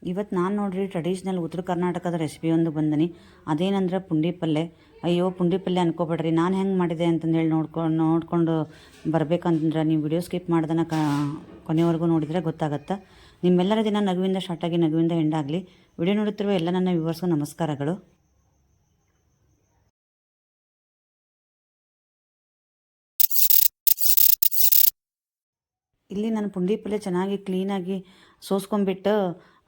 ಇವತ್ತು ನಾನು ನೋಡ್ರಿ ಟ್ರೆಡಿಷ್ನಲ್ ಉತ್ತರ ಕರ್ನಾಟಕದ ರೆಸಿಪಿ ಒಂದು ಬಂದನಿ. ಅದೇನಂದ್ರೆ ಪುಂಡಿ ಪಲ್ಯ. ಅಯ್ಯೋ ಪುಂಡಿ ಪಲ್ಯ ಅನ್ಕೋಬೇಡ್ರಿ, ನಾನು ಹೆಂಗೆ ಮಾಡಿದೆ ಅಂತಂದೇಳಿ ನೋಡ್ಕೊಂಡು ಬರ್ಬೇಕಂತಂದ್ರೆ ನೀವು ವಿಡಿಯೋ ಸ್ಕಿಪ್ ಮಾಡ್ದನ ಕೊನೆವರೆಗೂ ನೋಡಿದರೆ ಗೊತ್ತಾಗತ್ತೆ. ನಿಮ್ಮೆಲ್ಲರ ದಿನ ನಗುವಿಂದ ಸ್ಟಾರ್ಟ್ ಆಗಿ ನಗುವಿಂದ ಎಂಡಾಗಲಿ. ವಿಡಿಯೋ ನೋಡುತ್ತಿರುವ ಎಲ್ಲ ನನ್ನ ವ್ಯೂವರ್ಸ್ಗೂ ನಮಸ್ಕಾರಗಳು. ಇಲ್ಲಿ ನಾನು ಪುಂಡಿ ಪಲ್ಯ ಚೆನ್ನಾಗಿ ಕ್ಲೀನಾಗಿ ಸೋಸ್ಕೊಂಡ್ಬಿಟ್ಟು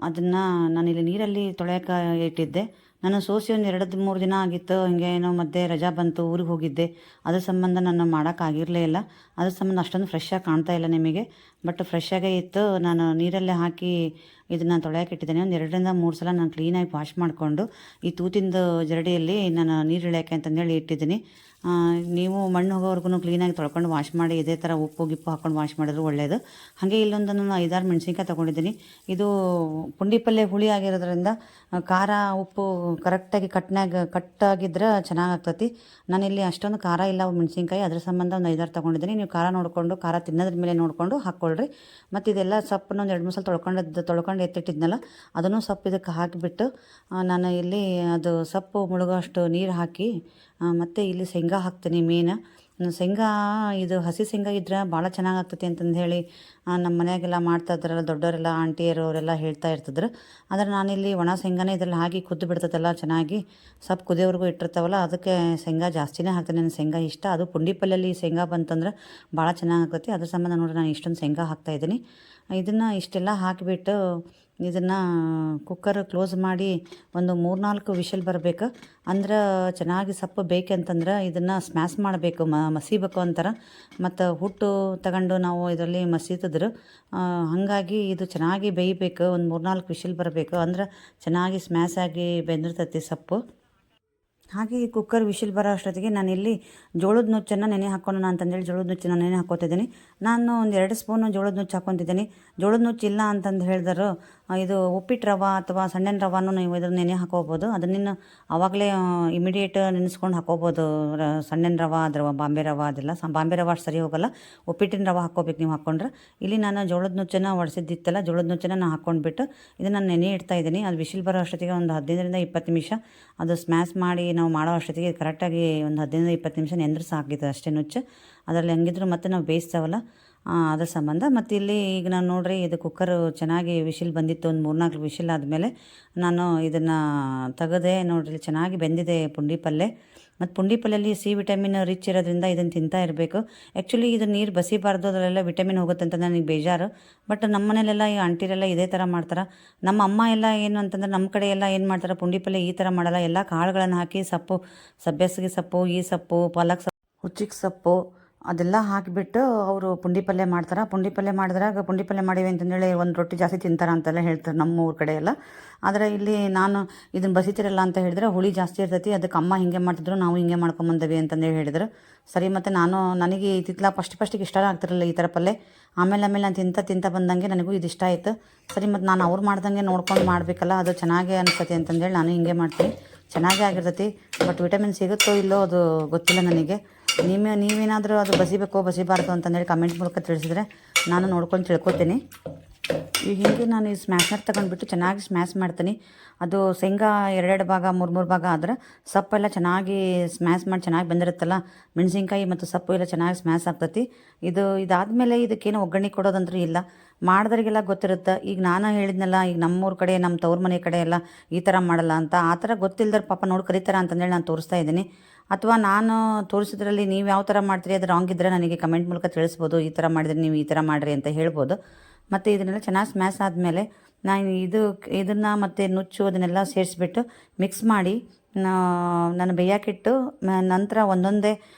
ಅದನ್ನು ನಾನಿಲ್ಲಿ ನೀರಲ್ಲಿ ತೊಳೆಯೋಕೆ ಇಟ್ಟಿದ್ದೆ. ನಾನು ಸೋಸಿ ಒಂದು 2-3 ದಿನ ಆಗಿತ್ತು. ಹಿಂಗೆ ಏನೋ ಮಧ್ಯೆ ರಜಾ ಬಂತು, ಊರಿಗೆ ಹೋಗಿದ್ದೆ. ಅದ್ರ ಸಂಬಂಧ ನಾನು ಮಾಡೋಕ್ಕಾಗಿರಲೇ ಇಲ್ಲ. ಅದ್ರ ಸಂಬಂಧ ಅಷ್ಟೊಂದು ಫ್ರೆಶ್ಶಾಗಿ ಕಾಣ್ತಾ ಇಲ್ಲ ನಿಮಗೆ. ಬಟ್ ಫ್ರೆಶ್ಶಾಗೇ ಇತ್ತು. ನಾನು ನೀರಲ್ಲೇ ಹಾಕಿ ಇದನ್ನು ತೊಳೆಯೋಕೆ ಇಟ್ಟಿದ್ದೇನೆ. ಒಂದು 2-3 ಸಲ ನಾನು ಕ್ಲೀನಾಗಿ ವಾಶ್ ಮಾಡಿಕೊಂಡು ಈ ತೂತಿಂದು ಜರಡಿಯಲ್ಲಿ ನಾನು ನೀರು ಇಳಿಯೋಕೆ ಅಂತಂದೇಳಿ ಇಟ್ಟಿದ್ದೀನಿ. ನೀವು ಮಣ್ಣು ಹೋಗೋವರೆಗೂ ಕ್ಲೀನಾಗಿ ತೊಳ್ಕೊಂಡು ವಾಶ್ ಮಾಡಿ ಇದೇ ಥರ ಉಪ್ಪು ಗಿಪ್ಪು ಹಾಕ್ಕೊಂಡು ವಾಶ್ ಮಾಡಿದ್ರು ಒಳ್ಳೆಯದು. ಹಾಗೆ ಇಲ್ಲೊಂದು ನಾನು 5-6 ಮೆಣಸಿನ್ಕಾಯಿ ತೊಗೊಂಡಿದ್ದೀನಿ. ಇದು ಪುಂಡಿ ಪಲ್ಯ ಹುಳಿ ಆಗಿರೋದ್ರಿಂದ ಖಾರ ಉಪ್ಪು ಕರೆಕ್ಟಾಗಿ ಕಟ್ಟಾಗಿದ್ರೆ ಚೆನ್ನಾಗಾಗ್ತತಿ. ನಾನಿಲ್ಲಿ ಅಷ್ಟೊಂದು ಖಾರ ಇಲ್ಲ ಮೆಣಸಿನ್ಕಾಯಿ, ಅದ್ರ ಸಂಬಂಧ ಒಂದು 5-6 ತೊಗೊಂಡಿದ್ದೀನಿ. ನೀವು ಖಾರ ನೋಡಿಕೊಂಡು, ಖಾರ ತಿನ್ನೋದ್ರ ಮೇಲೆ ನೋಡಿಕೊಂಡು ಹಾಕ್ಕೊಳ್ರಿ. ಮತ್ತು ಇದೆಲ್ಲ ಸೊಪ್ಪನ್ನು ಒಂದು 2-3 ಸಲ ತೊಳ್ಕೊಂಡು ಎತ್ತಿಟ್ಟಿದ್ನಲ್ಲ, ಅದನ್ನು ಸೊಪ್ಪು ಇದಕ್ಕೆ ಹಾಕಿಬಿಟ್ಟು ನಾನು ಇಲ್ಲಿ ಅದು ಸೊಪ್ಪು ಮುಳುಗೋ ಅಷ್ಟು ನೀರು ಹಾಕಿ ಮತ್ತು ಇಲ್ಲಿ ಶೇಂಗಾ ಹಾಕ್ತೀನಿ. ಶೇಂಗಾ ಇದು ಹಸಿ ಶೇಂಗಾ ಇದ್ರೆ ಭಾಳ ಚೆನ್ನಾಗಾಗ್ತೈತಿ ಅಂತಂದು ಹೇಳಿ ನಮ್ಮ ಮನೆಯಾಗೆಲ್ಲ ಮಾಡ್ತಾ ಇದ್ದಾರಲ್ಲ ದೊಡ್ಡವರೆಲ್ಲ, ಆಂಟಿಯರು ಅವರೆಲ್ಲ ಹೇಳ್ತಾ ಇರ್ತಿದ್ರು. ಆದರೆ ನಾನಿಲ್ಲಿ ಒಣ ಶೇಂಗಾನೇ ಇದರಲ್ಲಿ ಹಾಕಿ ಕುದ್ದು ಬಿಡ್ತೈತಲ್ಲ ಚೆನ್ನಾಗಿ, ಸ್ವಲ್ಪ ಕುದಿಯೋವರೆಗೂ ಇಟ್ಟಿರ್ತಾವಲ್ಲ, ಅದಕ್ಕೆ ಶೇಂಗಾ ಜಾಸ್ತಿನೇ ಹಾಕ್ತೀನಿ. ನನಗೆ ಶೇಂಗಾ ಇಷ್ಟ. ಅದು ಪುಂಡಿ ಪಲ್ಯಲ್ಲಿ ಶೇಂಗಾ ಬಂತಂದ್ರೆ ಭಾಳ ಚೆನ್ನಾಗಾಗ್ತೈತಿ. ಅದ್ರ ಸಂಬಂಧ ನೋಡಿರಿ ನಾನು ಇಷ್ಟೊಂದು ಶೇಂಗಾ ಹಾಕ್ತಾಯಿದ್ದೀನಿ. ಇದನ್ನು ಇಷ್ಟೆಲ್ಲ ಹಾಕಿಬಿಟ್ಟು ಇದನ್ನು ಕುಕ್ಕರ್ ಕ್ಲೋಸ್ ಮಾಡಿ ಒಂದು 3-4 ವಿಷಲ್ ಬರಬೇಕು. ಅಂದ್ರೆ ಚೆನ್ನಾಗಿ ಸೊಪ್ಪು ಬೇಕಂತಂದ್ರೆ ಇದನ್ನು ಸ್ಮ್ಯಾಶ್ ಮಾಡಬೇಕು, ಮಸಿಬೇಕು ಅಂತಾರೆ. ಮತ್ತು ಹುಟ್ಟು ತಗೊಂಡು ನಾವು ಇದರಲ್ಲಿ ಮಸೀತಿದ್ರು. ಹಾಗಾಗಿ ಇದು ಚೆನ್ನಾಗಿ ಬೇಯಬೇಕು. ಒಂದು 3-4 ವಿಷಲ್ ಬರಬೇಕು, ಅಂದ್ರೆ ಚೆನ್ನಾಗಿ ಸ್ಮ್ಯಾಶ್ ಆಗಿ ಬೆಂದಿರ್ತೈತಿ ಸೊಪ್ಪು. ಹಾಗೆ ಈ ಕುಕ್ಕರ್ ವಿಷಲ್ ಬರೋ ಅಷ್ಟೊತ್ತಿಗೆ ನಾನಿಲ್ಲಿ ಜೋಳದ ನುಚ್ಚನ್ನು ನೆನೆ ಹಾಕೋಣ ಅಂತಂದೇಳಿ ಜೋಳದ ನುಚ್ಚನ್ನು ನೆನೆ ಹಾಕೋತಿದ್ದೀನಿ. ನಾನು ಒಂದು 2 ಸ್ಪೂನು ಜೋಳದ ನುಚ್ಚು ಹಾಕ್ಕೊತಿದ್ದೀನಿ. ಜೋಳದ ನುಚ್ಚು ಇಲ್ಲ ಅಂತಂದು ಹೇಳಿದ್ರು ಇದು ಉಪ್ಪಿಟ್ಟು ರವೆ ಅಥವಾ ಸಣ್ಣ ರವಾನು ನೀವು ಇದನ್ನು ನೆನೆ ಹಾಕೋಬೋದು. ಅದನ್ನು ಆವಾಗಲೇ ಇಮಿಡಿಯೇಟ್ ನೆನೆಸ್ಕೊಂಡು ಹಾಕೋಬೋದು. ಸಣ್ಣ ರವೆ ಬಾಂಬೆ ರವೆ ಅದೆಲ್ಲ ಬಾಂಬೆ ರವೆ ಅಷ್ಟು ಸರಿ ಹೋಗೋಲ್ಲ. ಉಪ್ಪಿಟ್ಟಿನ ರವೆ ಹಾಕ್ಕೋಬೇಕು ನೀವು ಹಾಕ್ಕೊಂಡ್ರೆ. ಇಲ್ಲಿ ನಾನು ಜೋಳದ ನುಚ್ಚನ್ನು ಒಡಿಸಿದ್ದಿತ್ತಲ್ಲ, ಜೋಳದ ನುಚ್ಚನ್ನು ನಾನು ಹಾಕ್ಕೊಂಡ್ಬಿಟ್ಟು ಇದನ್ನು ನೆನೆ ಇಡ್ತಾ ಇದ್ದೀನಿ. ಅದು ವಿಷಲ್ ಬರೋ ಅಷ್ಟೊತ್ತಿಗೆ ಒಂದು 15-20 ನಿಮಿಷ ಅದು ಸ್ಮ್ಯಾಶ್ ಮಾಡಿ ನಾವು ಮಾಡೋ ಅಷ್ಟೊತ್ತಿಗೆ ಕರೆಕ್ಟಾಗಿ ಒಂದು 15-20 ನಿಮಿಷ ನೆಂದ್ರೆ ಸಾಕಿತ್ತು ಅಷ್ಟೇ ನುಚ್ಚು. ಅದರಲ್ಲಿ ಹೆಂಗಿದ್ರು ಮತ್ತೆ ನಾವು ಬೇಯಿಸ್ತಾವಲ್ಲ ಅದ್ರ ಸಂಬಂಧ. ಮತ್ತು ಇಲ್ಲಿ ಈಗ ನಾನು ನೋಡ್ರಿ ಇದು ಕುಕ್ಕರು ಚೆನ್ನಾಗಿ ವಿಷಲ್ ಬಂದಿತ್ತು. ಒಂದು 3-4 ವಿಷಲ್ ಆದಮೇಲೆ ನಾನು ಇದನ್ನು ತೆಗೆದೆ. ನೋಡ್ರಿ ಚೆನ್ನಾಗಿ ಬೆಂದಿದೆ ಪುಂಡಿ ಪಲ್ಯ. ಮತ್ತು ಪುಂಡಿ ಪಲ್ಯಲ್ಲಿ ಸಿ ವಿಟಮಿನ್ ರಿಚ್ ಇರೋದ್ರಿಂದ ಇದನ್ನು ತಿಂತಾ ಇರಬೇಕು. ಆ್ಯಕ್ಚುಲಿ ಇದು ನೀರು ಬಸಿಬಾರ್ದು, ಅದರಲ್ಲೆಲ್ಲ ವಿಟಮಿನ್ ಹೋಗುತ್ತೆ ಅಂತ ನನಗೆ ಬೇಜಾರು. ಬಟ್ ನಮ್ಮ ಮನೇಲೆಲ್ಲ ಈ ಆಂಟಿರೆಲ್ಲ ಇದೇ ಥರ ಮಾಡ್ತಾರೆ. ನಮ್ಮ ಅಮ್ಮ ಎಲ್ಲ ಏನು ಅಂತಂದ್ರೆ ನಮ್ಮ ಕಡೆ ಎಲ್ಲ ಏನು ಮಾಡ್ತಾರೆ, ಪುಂಡಿ ಪಲ್ಯ ಈ ಥರ ಮಾಡಲ್ಲ. ಎಲ್ಲ ಕಾಳುಗಳನ್ನು ಹಾಕಿ ಸೊಪ್ಪು, ಸಬ್ಬಸಿಗೆ ಸೊಪ್ಪು, ಈ ಸೊಪ್ಪು, ಪಾಲಕ್ ಸೊಪ್ಪು, ಹುಚ್ಚಿಗೆ ಸೊಪ್ಪು ಅದೆಲ್ಲ ಹಾಕಿಬಿಟ್ಟು ಅವರು ಪುಂಡಿ ಪಲ್ಯ ಮಾಡ್ತಾರೆ. ಪುಂಡಿ ಪಲ್ಯ ಮಾಡಿದ್ರಾಗ ಪುಂಡಿ ಪಲ್ಯ ಮಾಡಿವೆ ಅಂತಂದೇಳಿ ಒಂದು ರೊಟ್ಟಿ ಜಾಸ್ತಿ ತಿಂತಾರೆ ಅಂತೆಲ್ಲ ಹೇಳ್ತಾರೆ ನಮ್ಮ ಊರ ಕಡೆ ಎಲ್ಲ. ಆದರೆ ಇಲ್ಲಿ ನಾನು ಇದನ್ನು ಬಸಿತಿರಲ್ಲ ಅಂತ ಹೇಳಿದ್ರೆ ಹುಳಿ ಜಾಸ್ತಿ ಇರ್ತೈತಿ, ಅದಕ್ಕೆ ಅಮ್ಮ ಹಿಂಗೆ ಮಾಡ್ತಿದ್ರು, ನಾವು ಹಿಂಗೆ ಮಾಡ್ಕೊಂಬಂದವಿ ಅಂತಂದೇಳಿ ಹೇಳಿದ್ರು. ಸರಿ, ಮತ್ತು ನನಗೆ ಇತ್ತಿತ್ತಲ ಫಸ್ಟಿಗೆ ಇಷ್ಟ ಆಗ್ತಿರಲಿಲ್ಲ ಈ ಥರ ಪಲ್ಯ. ಆಮೇಲೆ ನಾನು ತಿಂತ ಬಂದಂಗೆ ನನಗೂ ಇದು ಇಷ್ಟ ಆಯಿತು. ಸರಿ, ಮತ್ತು ನಾನು ಅವ್ರು ಮಾಡ್ದಂಗೆ ನೋಡ್ಕೊಂಡು ಮಾಡಬೇಕಲ್ಲ, ಅದು ಚೆನ್ನಾಗೇ ಅನಿಸ್ತೈತಿ ಅಂತಂದೇಳಿ ನಾನು ಹಿಂಗೆ ಮಾಡ್ತೀನಿ. ಚೆನ್ನಾಗೇ ಆಗಿರ್ತೈತಿ. ಬಟ್ ವಿಟಮಿನ್ ಸಿಗುತ್ತೋ ಇಲ್ಲೋ ಅದು ಗೊತ್ತಿಲ್ಲ ನನಗೆ. ನೀವೇನಾದರೂ ಅದು ಬಸಿಬಾರ್ದು ಅಂತಂದೇಳಿ ಕಮೆಂಟ್ ಮೂಲಕ ತಿಳಿಸಿದ್ರೆ ನಾನು ನೋಡ್ಕೊಂಡು ತಿಳ್ಕೊತೀನಿ. ಈಗ ಹಿಂಗೆ ನಾನು ಈ ಸ್ಮ್ಯಾಶರ್ ತಗೊಂಡ್ಬಿಟ್ಟು ಚೆನ್ನಾಗಿ ಸ್ಮ್ಯಾಶ್ ಮಾಡ್ತೀನಿ. ಅದು ಶೇಂಗಾ 2 ಭಾಗ 3 ಭಾಗ ಆದ್ರೆ ಸೊಪ್ಪೆಲ್ಲ ಚೆನ್ನಾಗಿ ಸ್ಮ್ಯಾಶ್ ಮಾಡಿ ಚೆನ್ನಾಗಿ ಬಂದಿರುತ್ತಲ್ಲ, ಮೆಣಸಿನ್ಕಾಯಿ ಮತ್ತು ಸೊಪ್ಪು ಎಲ್ಲ ಚೆನ್ನಾಗಿ ಸ್ಮ್ಯಾಶ್ ಆಗ್ತೈತಿ. ಇದಾದಮೇಲೆ ಇದಕ್ಕೇನು ಒಗ್ಗರಣೆ ಕೊಡೋದಂದ್ರೂ ಇಲ್ಲ, ಮಾಡಿದ್ರಿಗೆಲ್ಲ ಗೊತ್ತಿರುತ್ತೆ. ಈಗ ನಾನು ಹೇಳಿದ್ನಲ್ಲ, ಈಗ ನಮ್ಮೂರ ಕಡೆ ನಮ್ಮ ತವ್ರ ಮನೆ ಕಡೆ ಎಲ್ಲ ಈ ಥರ ಮಾಡಲ್ಲ ಅಂತ, ಆ ಥರ ಗೊತ್ತಿಲ್ಲದ್ರೆ ಪಾಪ ನೋಡಿ ಕರೀತಾರೆ ಅಂತಂದೇಳಿ ನಾನು ತೋರಿಸ್ತಾ ಇದ್ದೀನಿ. ಅಥವಾ ನಾನು ತೋರಿಸಿದ್ರಲ್ಲಿ ನೀವು ಯಾವ ಥರ ಮಾಡ್ತೀರಿ, ಅದು ರಾಂಗ್ ಇದ್ದರೆ ನನಗೆ ಕಮೆಂಟ್ ಮೂಲಕ ತಿಳಿಸ್ಬೋದು. ಈ ಥರ ಮಾಡಿದ್ರೆ ನೀವು ಈ ಥರ ಮಾಡಿರಿ ಅಂತ ಹೇಳ್ಬೋದು. ಮತ್ತು ಇದನ್ನೆಲ್ಲ ಚೆನ್ನಾಗಿ ಸ್ಮ್ಯಾಶ್ ಆದಮೇಲೆ ನಾನು ಇದನ್ನು ಮತ್ತು ನುಚ್ಚು ಅದನ್ನೆಲ್ಲ ಸೇರಿಸ್ಬಿಟ್ಟು ಮಿಕ್ಸ್ ಮಾಡಿ ನಾನು ಬೇಯಕ್ಕಿಟ್ಟು ನಂತರ ಒಂದೊಂದೇ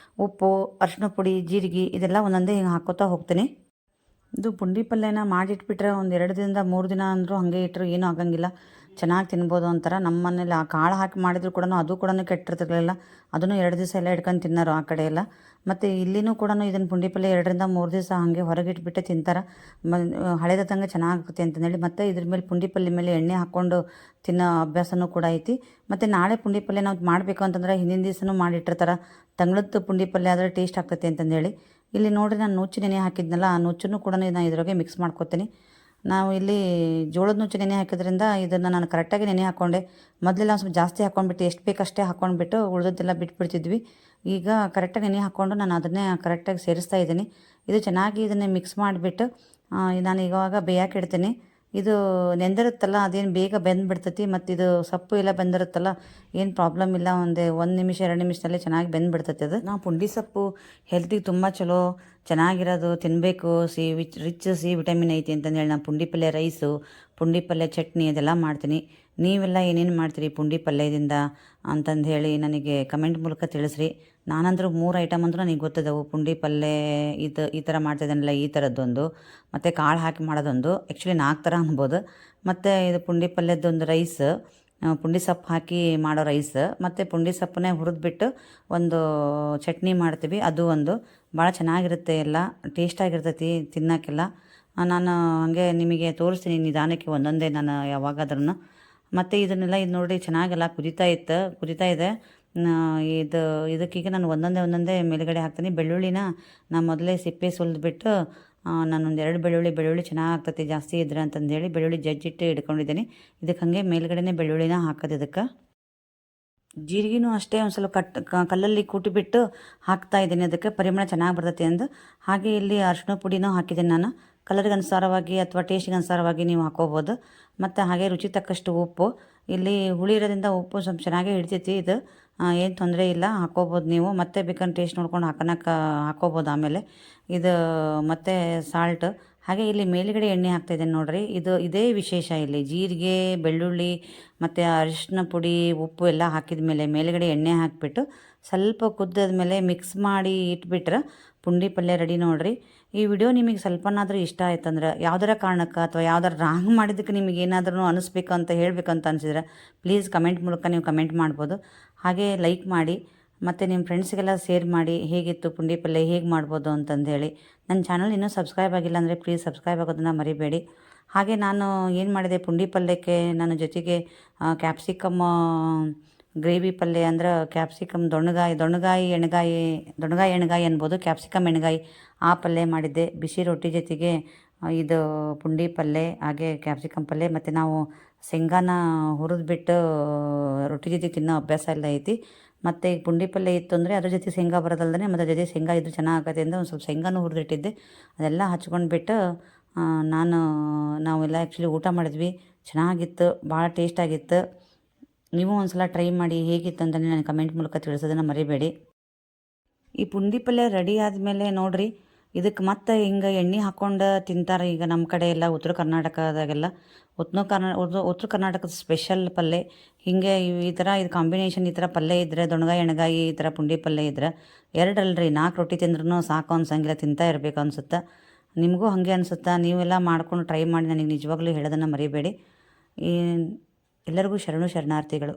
ಉಪ್ಪು, ಅರಿಶಿನ ಪುಡಿ, ಜೀರಿಗೆ ಇದೆಲ್ಲ ಒಂದೊಂದೇ ಹಿಂಗೆ ಹಾಕೋತಾ ಹೋಗ್ತೀನಿ. ಇದು ಪುಂಡಿ ಪಲ್ಯನ ಮಾಡಿಟ್ಬಿಟ್ರೆ ಒಂದು 2-3 ದಿನ ಅಂದರೂ ಹಾಗೆ ಇಟ್ಟರು ಏನೂ ಆಗಂಗಿಲ್ಲ, ಚೆನ್ನಾಗಿ ತಿನ್ಬೋದು ಅಂತಾರೆ. ನಮ್ಮ ಮನೇಲಿ ಆ ಕಾಳು ಹಾಕಿ ಮಾಡಿದ್ರು ಕೂಡ ಅದು ಕೂಡ ಕೆಟ್ಟಿರ್ತಿರ್ಲಿಲ್ಲ. ಅದನ್ನು 2 ದಿವಸ ಎಲ್ಲ ಇಟ್ಕೊಂಡು ತಿನ್ನೋರು ಆ ಕಡೆ ಎಲ್ಲ. ಮತ್ತು ಇಲ್ಲಿನೂ ಕೂಡ ಇದನ್ನು ಪುಂಡಿ ಪಲ್ಯ 2-3 ದಿವಸ ಹಾಗೆ ಹೊರಗೆ ಇಟ್ಬಿಟ್ಟೆ ತಿಂತಾರೆ. ಹಳೇದಂಗೆ ಚೆನ್ನಾಗುತ್ತೆ ಅಂತಂದೇಳಿ. ಮತ್ತು ಇದ್ರ ಮೇಲೆ ಪುಂಡಿ ಪಲ್ಯ ಮೇಲೆ ಎಣ್ಣೆ ಹಾಕ್ಕೊಂಡು ತಿನ್ನೋ ಅಭ್ಯಾಸನೂ ಕೂಡ ಐತಿ. ಮತ್ತು ನಾಳೆ ಪುಂಡಿ ಪಲ್ಯ ನಾವು ಮಾಡಬೇಕು ಅಂತಂದ್ರೆ ಹಿಂದಿನ ದಿವಸನೂ ಮಾಡಿಟ್ಟಿರ್ತಾರೆ. ತಂಗಳದ್ದು ಪುಂಡಿ ಪಲ್ಯ ಆದರೆ ಟೇಸ್ಟ್ ಆಗ್ತೈತೆ ಅಂತಂದೇಳಿ. ಇಲ್ಲಿ ನೋಡಿರಿ ನಾನು ನುಚ್ಚು ನೆನೆ ಹಾಕಿದ್ನಲ್ಲ, ಆ ನುಚ್ಚನ್ನು ಕೂಡ ನಾನು ಇದ್ರಾಗೆ ಮಿಕ್ಸ್ ಮಾಡ್ಕೊತೀನಿ. ನಾವು ಇಲ್ಲಿ ಜೋಳದ ನುಚ್ಚು ನೆನೆ ಹಾಕಿದ್ರಿಂದ ಇದನ್ನು ನಾನು ಕರೆಕ್ಟಾಗಿ ನೆನೆ ಹಾಕ್ಕೊಂಡೆ. ಮೊದಲೆಲ್ಲ ಒಂದು ಸ್ವಲ್ಪ ಜಾಸ್ತಿ ಹಾಕ್ಕೊಂಡ್ಬಿಟ್ಟು ಎಷ್ಟು ಬೇಕಷ್ಟೇ ಹಾಕ್ಕೊಂಡ್ಬಿಟ್ಟು ಉಳಿದದ್ದೆಲ್ಲ ಬಿಟ್ಬಿಡ್ತಿದ್ವಿ. ಈಗ ಕರೆಕ್ಟಾಗಿ ನೆನೆ ಹಾಕ್ಕೊಂಡು ನಾನು ಅದನ್ನೇ ಕರೆಕ್ಟಾಗಿ ಸೇರಿಸ್ತಾ ಇದ್ದೀನಿ. ಇದು ಚೆನ್ನಾಗಿ ಇದನ್ನೇ ಮಿಕ್ಸ್ ಮಾಡಿಬಿಟ್ಟು ನಾನು ಇವಾಗ ಬೇಯಕ್ಕೆ ಇಡ್ತೀನಿ. ಇದು ನೆಂದಿರುತ್ತಲ್ಲ ಅದೇನು ಬೇಗ ಬೆಂದುಬಿಡ್ತೈತಿ. ಮತ್ತು ಇದು ಸೊಪ್ಪು ಎಲ್ಲ ಬೆಂದಿರುತ್ತಲ್ಲ ಏನು ಪ್ರಾಬ್ಲಮ್ ಇಲ್ಲ, ಒಂದು ನಿಮಿಷ 2 ನಿಮಿಷದಲ್ಲೇ ಚೆನ್ನಾಗಿ ಬೆಂದುಬಿಡ್ತೈತಿ. ಅದು ನಾವು ಪುಂಡಿ ಸೊಪ್ಪು ಹೆಲ್ತಿಗೆ ತುಂಬ ಚಲೋ, ಚೆನ್ನಾಗಿರೋದು ತಿನ್ನಬೇಕು. ರಿಚ್ ಸಿ ವಿಟಮಿನ್ ಐತಿ ಅಂತಂದೇಳಿ ನಾನು ಪುಂಡಿ ಪಲ್ಯ ರೈಸು, ಪುಂಡಿ ಪಲ್ಯ ಚಟ್ನಿ ಅದೆಲ್ಲ ಮಾಡ್ತೀನಿ. ನೀವೆಲ್ಲ ಏನೇನು ಮಾಡ್ತೀರಿ ಪುಂಡಿ ಪಲ್ಯದಿಂದ ಅಂತಂದು ಹೇಳಿ ನನಗೆ ಕಮೆಂಟ್ ಮೂಲಕ ತಿಳಿಸ್ರಿ. ನಾನಂದ್ರೂ 3 ಐಟಮ್ ಅಂದರೂ ನನಗೆ ಗೊತ್ತಿದ್ದವು. ಪುಂಡಿ ಪಲ್ಯ ಈ ಥರ ಮಾಡ್ತಿದ್ದಾನಲ್ಲ, ಈ ಥರದ್ದೊಂದು, ಮತ್ತು ಕಾಳು ಹಾಕಿ ಮಾಡೋದೊಂದು, ಆ್ಯಕ್ಚುಲಿ 4 ಥರ ಅನ್ಬೋದು. ಮತ್ತು ಇದು ಪುಂಡಿ ಪಲ್ಯದ್ದೊಂದು ರೈಸ್, ಪುಂಡಿ ಸೊಪ್ಪು ಹಾಕಿ ಮಾಡೋ ರೈಸ್, ಮತ್ತು ಪುಂಡಿ ಸೊಪ್ಪನ್ನೇ ಹುರಿದ್ಬಿಟ್ಟು ಒಂದು ಚಟ್ನಿ ಮಾಡ್ತೀವಿ, ಅದು ಒಂದು ಭಾಳ ಚೆನ್ನಾಗಿರುತ್ತೆ. ಎಲ್ಲ ಟೇಸ್ಟಾಗಿರ್ತೈತಿ ತಿನ್ನೋಕ್ಕೆಲ್ಲ. ನಾನು ಹಾಗೆ ನಿಮಗೆ ತೋರಿಸ್ತೀನಿ ನಿಧಾನಕ್ಕೆ ಒಂದೊಂದೇ ನಾನು ಯಾವಾಗಾದ್ರೂ. ಮತ್ತು ಇದನ್ನೆಲ್ಲ ಇದು ನೋಡಿರಿ ಚೆನ್ನಾಗೆಲ್ಲ ಕುದೀತಾ ಇದೆ. ಇದಕ್ಕೀಗ ನಾನು ಒಂದೊಂದೇ ಮೇಲುಗಡೆ ಹಾಕ್ತೀನಿ. ಬೆಳ್ಳುಳ್ಳಿನ ನಾನು ಮೊದಲೇ ಸಿಪ್ಪೆ ಸುಲಿದ್ಬಿಟ್ಟು ನಾನೊಂದು 2 ಬೆಳ್ಳುಳ್ಳಿ ಚೆನ್ನಾಗಿ ಆಗ್ತೈತಿ ಜಾಸ್ತಿ ಇದ್ರೆ ಅಂತಂದೇಳಿ ಬೆಳ್ಳುಳ್ಳಿ ಜಜ್ಜಿಟ್ಟು ಇಟ್ಕೊಂಡಿದ್ದೀನಿ. ಇದಕ್ಕೆ ಹಾಗೆ ಮೇಲ್ಗಡೆನೇ ಬೆಳ್ಳುಳ್ಳಿನ ಹಾಕೋದು. ಇದಕ್ಕೆ ಜೀರಿಗೆನೂ ಅಷ್ಟೇ ಒಂದು ಸ್ವಲ್ಪ ಕಲ್ಲಲ್ಲಿ ಕೂಟಿಬಿಟ್ಟು ಹಾಕ್ತಾಯಿದ್ದೀನಿ. ಅದಕ್ಕೆ ಪರಿಮಳ ಚೆನ್ನಾಗಿ ಬರ್ತೈತಿ ಅಂದು. ಹಾಗೆ ಇಲ್ಲಿ ಅರಿಶಿಣ ಪುಡಿನೂ ಹಾಕಿದ್ದೀನಿ ನಾನು. ಕಲರ್ಗೆ ಅನುಸಾರವಾಗಿ ಅಥವಾ ಟೇಸ್ಟಿಗೆ ಅನುಸಾರವಾಗಿ ನೀವು ಹಾಕೋಬೋದು. ಮತ್ತು ಹಾಗೆ ರುಚಿ ತಕ್ಕಷ್ಟು ಉಪ್ಪು. ಇಲ್ಲಿ ಹುಳಿ ಇರೋದ್ರಿಂದ ಉಪ್ಪು ಸ್ವಲ್ಪ ಚೆನ್ನಾಗೇ ಹಿಡಿತೈತಿ. ಇದು ಏನು ತೊಂದರೆ ಇಲ್ಲ, ಹಾಕೋಬೋದು ನೀವು. ಮತ್ತೆ ಬೇಕಾದ್ರೆ ಟೇಸ್ಟ್ ನೋಡ್ಕೊಂಡು ಹಾಕೋಬೋದು ಆಮೇಲೆ. ಇದು ಮತ್ತು ಸಾಲ್ಟ್. ಹಾಗೆ ಇಲ್ಲಿ ಮೇಲುಗಡೆ ಎಣ್ಣೆ ಹಾಕ್ತಾಯಿದ್ದೇನೆ ನೋಡಿರಿ. ಇದೇ ವಿಶೇಷ ಇಲ್ಲಿ. ಜೀರಿಗೆ, ಬೆಳ್ಳುಳ್ಳಿ ಮತ್ತು ಅರಿಶಿನ ಪುಡಿ, ಉಪ್ಪು ಎಲ್ಲ ಹಾಕಿದ ಮೇಲೆ ಮೇಲುಗಡೆ ಎಣ್ಣೆ ಹಾಕಿಬಿಟ್ಟು ಸ್ವಲ್ಪ ಕುದ್ದಾದ ಮೇಲೆ ಮಿಕ್ಸ್ ಮಾಡಿ ಇಟ್ಬಿಟ್ರೆ ಪುಂಡಿ ಪಲ್ಯ ರೆಡಿ ನೋಡಿರಿ. ಈ ವಿಡಿಯೋ ನಿಮಗೆ ಸ್ವಲ್ಪನಾದರೂ ಇಷ್ಟ ಆಯ್ತಂದ್ರೆ, ಯಾವ್ದಾರ ಕಾರಣಕ್ಕೆ ಅಥವಾ ಯಾವ್ದಾರ ರಾಂಗ್ ಮಾಡಿದ್ದಕ್ಕೆ ನಿಮಗೆ ಏನಾದ್ರೂ ಅನಿಸ್ಬೇಕು ಅಂತ ಹೇಳಬೇಕಂತ ಅನಿಸಿದ್ರೆ ಪ್ಲೀಸ್ ಕಮೆಂಟ್ ಮೂಲಕ ನೀವು ಕಮೆಂಟ್ ಮಾಡ್ಬೋದು. ಹಾಗೆ ಲೈಕ್ ಮಾಡಿ ಮತ್ತು ನಿಮ್ಮ ಫ್ರೆಂಡ್ಸ್ಗೆಲ್ಲ ಶೇರ್ ಮಾಡಿ, ಹೇಗಿತ್ತು ಪುಂಡಿ ಪಲ್ಯ ಹೇಗೆ ಮಾಡ್ಬೋದು ಅಂತಂದೇಳಿ. ನನ್ನ ಚಾನಲ್ ಇನ್ನೂ ಸಬ್ಸ್ಕ್ರೈಬ್ ಆಗಿಲ್ಲ ಅಂದರೆ ಪ್ಲೀಸ್ ಸಬ್ಸ್ಕ್ರೈಬ್ ಆಗೋದನ್ನು ಮರಿಬೇಡಿ. ಹಾಗೆ ನಾನು ಏನು ಮಾಡಿದೆ ಪುಂಡಿ ಪಲ್ಯಕ್ಕೆ ನಾನು ಜೊತೆಗೆ ಕ್ಯಾಪ್ಸಿಕಮ್ ಗ್ರೇವಿ ಪಲ್ಯ ಅಂದ್ರೆ ಕ್ಯಾಪ್ಸಿಕಮ್ ದೊಣ್ಣಗಾಯಿ ಎಣ್ಗಾಯಿ ಅನ್ಬೋದು, ಕ್ಯಾಪ್ಸಿಕಮ್ ಎಣ್ಗಾಯಿ ಆ ಪಲ್ಯ ಮಾಡಿದ್ದೆ. ಬಿಸಿ ರೊಟ್ಟಿ ಜೊತೆಗೆ ಇದು ಪುಂಡಿ ಪಲ್ಯ, ಹಾಗೆ ಕ್ಯಾಪ್ಸಿಕಮ್ ಪಲ್ಯ. ಮತ್ತು ನಾವು ಶೇಂಗಾನ ಹುರಿದ್ಬಿಟ್ಟು ರೊಟ್ಟಿ ಜೊತೆ ತಿನ್ನೋ ಅಭ್ಯಾಸ ಎಲ್ಲ ಐತಿ. ಮತ್ತು ಈಗ ಪುಂಡಿ ಪಲ್ಯ ಇತ್ತು ಅಂದರೆ ಅದ್ರ ಜೊತೆ ಶೇಂಗಾ ಬರೋದಲ್ದೇ ಮತ್ತು ಜೊತೆ ಶೇಂಗಾ ಇದ್ರೂ ಚೆನ್ನಾಗತ್ತೆ ಅಂತ ಒಂದು ಸ್ವಲ್ಪ ಶೇಂಗಾನೂ ಹುರಿದಿಟ್ಟಿದ್ದೆ. ಅದೆಲ್ಲ ಹಚ್ಕೊಂಡ್ಬಿಟ್ಟು ನಾವೆಲ್ಲ ಆ್ಯಕ್ಚುಲಿ ಊಟ ಮಾಡಿದ್ವಿ. ಚೆನ್ನಾಗಿತ್ತು, ಭಾಳ ಟೇಸ್ಟಾಗಿತ್ತು. ನೀವು ಒಂದು ಸಲ ಟ್ರೈ ಮಾಡಿ, ಹೇಗಿತ್ತು ಅಂತಲೇ ನನಗೆ ಕಮೆಂಟ್ ಮೂಲಕ ತಿಳಿಸೋದನ್ನು ಮರಿಬೇಡಿ. ಈ ಪುಂಡಿ ಪಲ್ಯ ರೆಡಿ ಆದಮೇಲೆ ನೋಡಿರಿ, ಇದಕ್ಕೆ ಮತ್ತೆ ಹಿಂಗೆ ಎಣ್ಣೆ ಹಾಕ್ಕೊಂಡು ತಿಂತಾರೆ ಈಗ ನಮ್ಮ ಕಡೆ ಎಲ್ಲ. ಉತ್ತರ ಕರ್ನಾಟಕದಾಗೆಲ್ಲ ಉತ್ತರ ಕರ್ನಾಟಕದ ಸ್ಪೆಷಲ್ ಪಲ್ಯ ಹೀಗೆ. ಈ ಥರ ಇದು ಕಾಂಬಿನೇಷನ್, ಈ ಥರ ಪಲ್ಯ ಇದ್ದರೆ, ದೊಣ್ಣಗಾಯಿ ಎಣ್ಗಾಯಿ ಈ ಥರ ಪುಂಡಿ ಪಲ್ಯ ಇದ್ದರೆ 2 ಅಲ್ರಿ 4 ರೊಟ್ಟಿ ತಿಂದ್ರೂ ಸಾಕು ಅನ್ಸಂಗಿಲ್ಲ, ತಿಂತಾ ಇರಬೇಕು ಅನ್ಸುತ್ತೆ. ನಿಮಗೂ ಹಾಗೆ ಅನಿಸುತ್ತಾ? ನೀವೆಲ್ಲ ಮಾಡ್ಕೊಂಡು ಟ್ರೈ ಮಾಡಿ ನನಗೆ ನಿಜವಾಗ್ಲೂ ಹೇಳೋದನ್ನು ಮರಿಬೇಡಿ. ಎಲ್ಲರಿಗೂ ಶರಣಾರ್ಥಿಗಳು.